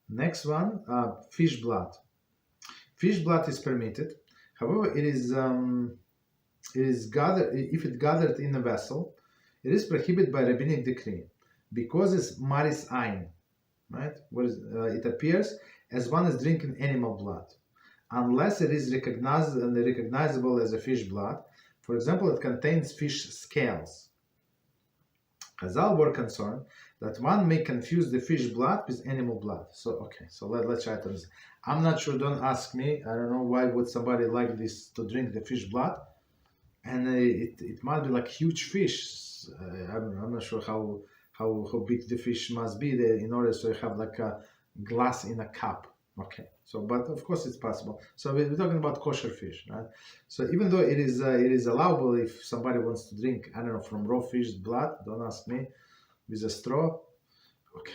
Next one, fish blood. Fish blood is permitted. However, it is gathered if it gathered in a vessel. It is prohibited by rabbinic decree because it's maris ein, right? It appears as one is drinking animal blood, unless it is recognizable as a fish blood. For example, it contains fish scales. Chazal were concerned that one may confuse the fish blood with animal blood. So let's try to understand. I'm not sure. Don't ask me. I don't know why would somebody like this to drink the fish blood, and it might be like huge fish. I'm not sure how big the fish must be there in order to have like a glass in a cup. Okay, so but of course it's possible. So we're talking about kosher fish, right? So even though it is allowable if somebody wants to drink, I don't know, from raw fish blood, don't ask me, with a straw. Okay,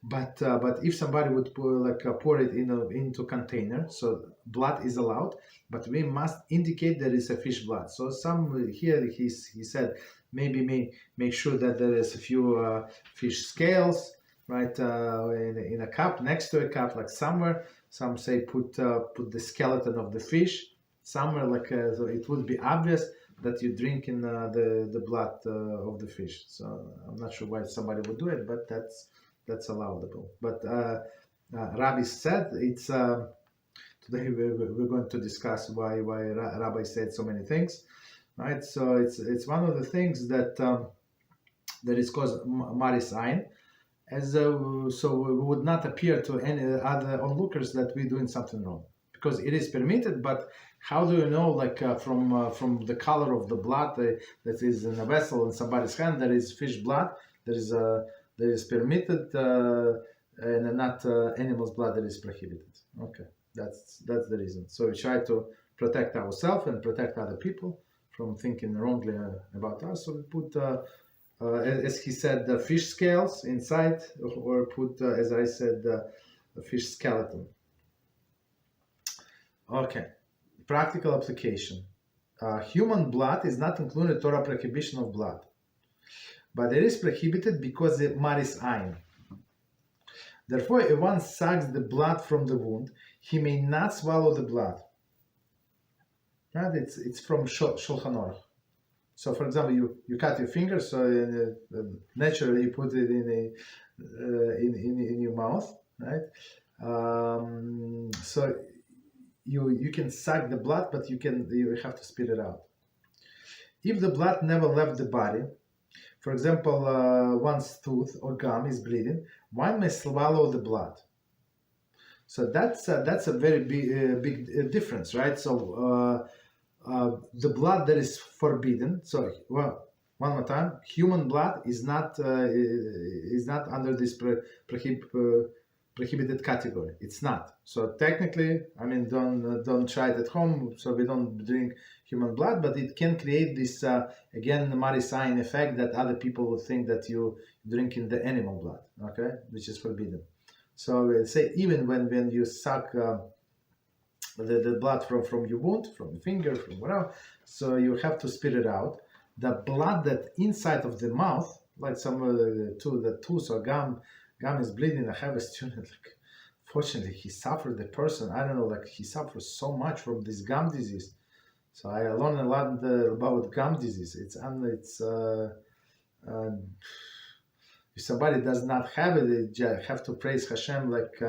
but if somebody would pour it into container, so blood is allowed, but we must indicate that it's a fish blood. So some here he said maybe make sure that there is a few fish scales, right, in a cup, next to a cup, like somewhere. Some say put the skeleton of the fish somewhere, like so it would be obvious that you're drinking the blood of the fish. So I'm not sure why somebody would do it, but that's allowable. But Rabbi said it's today we're going to discuss why Rabbi said so many things, right? So it's one of the things that that is called maris ein, as so we would not appear to any other onlookers that we're doing something wrong, because it is permitted. But how do you know, like from the color of the blood that is in a vessel in somebody's hand, there is fish blood, there is permitted, and not animal's blood that is prohibited. Okay, that's the reason. So we try to protect ourselves and protect other people from thinking wrongly about us. So we put, as he said, the fish scales inside, or put, as I said, the fish skeleton. Okay, practical application. Human blood is not included in Torah prohibition of blood, but it is prohibited because it maris ein. Therefore, if one sucks the blood from the wound, he may not swallow the blood. Right? It's from Shulchan Aruch. So, for example, you cut your finger, so naturally you put it in your mouth, right? So you can suck the blood, but you have to spit it out. If the blood never left the body, for example, one's tooth or gum is bleeding, one may swallow the blood. So that's a very big difference, right? So the blood that is forbidden. So one more time, human blood is not under this prohibited category. It's not. So technically, I mean, don't try it at home. So we don't drink human blood, but it can create this again the maris ein effect that other people will think that you drinking the animal blood, okay, which is forbidden. So we'll say even when you suck the blood from your wound, from the finger, from whatever, so you have to spit it out. The blood that inside of the mouth, like some of the tooth or gum is bleeding. I have a student, like, fortunately, he suffered, the person, I don't know, like, he suffers so much from this gum disease. So I learned a lot about gum disease. If somebody does not have it, they have to praise HaShem like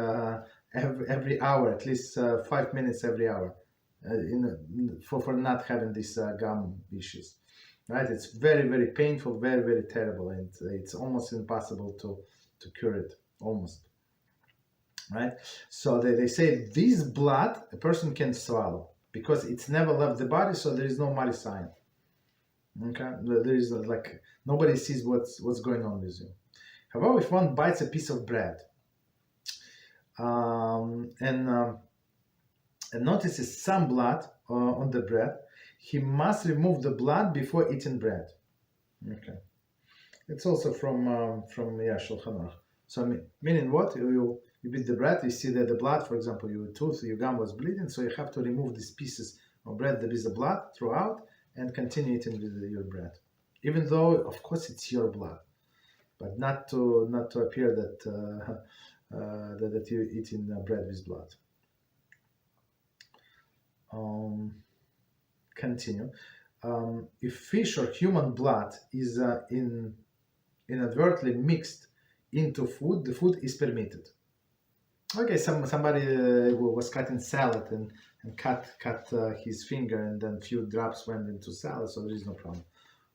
every hour, at least 5 minutes every hour, for not having these gum issues. Right? It's very, very painful, very, very terrible, and it's almost impossible to cure it, almost. Right? So they say this blood a person can swallow because it's never left the body, so there is no maris ein. Okay, there is like nobody sees what's going on with you. However, if one bites a piece of bread and notices some blood on the bread, he must remove the blood before eating bread. Okay, it's also from Shulchan Aruch. So meaning what? You beat the bread, you see that the blood, for example, your tooth, your gum was bleeding, so you have to remove these pieces of bread that is the blood throughout and continue eating with your bread, even though of course it's your blood, but not to appear that that you eat in bread with blood. Continue. If fish or human blood is inadvertently mixed into food, the food is permitted. Okay, somebody was cutting salad and cut his finger, and then few drops went into salad, so there is no problem.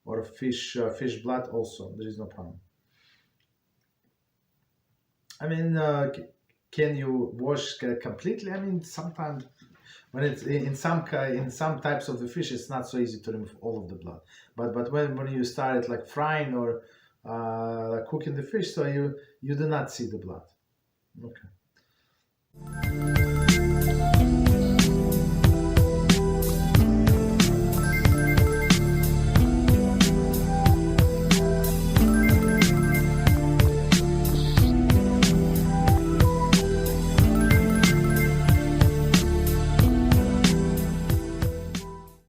Or fish blood also, there is no problem. I mean, can you wash completely? I mean, sometimes when it's in some types of the fish, it's not so easy to remove all of the blood. But when you start like frying or like cooking the fish, so you do not see the blood. Okay.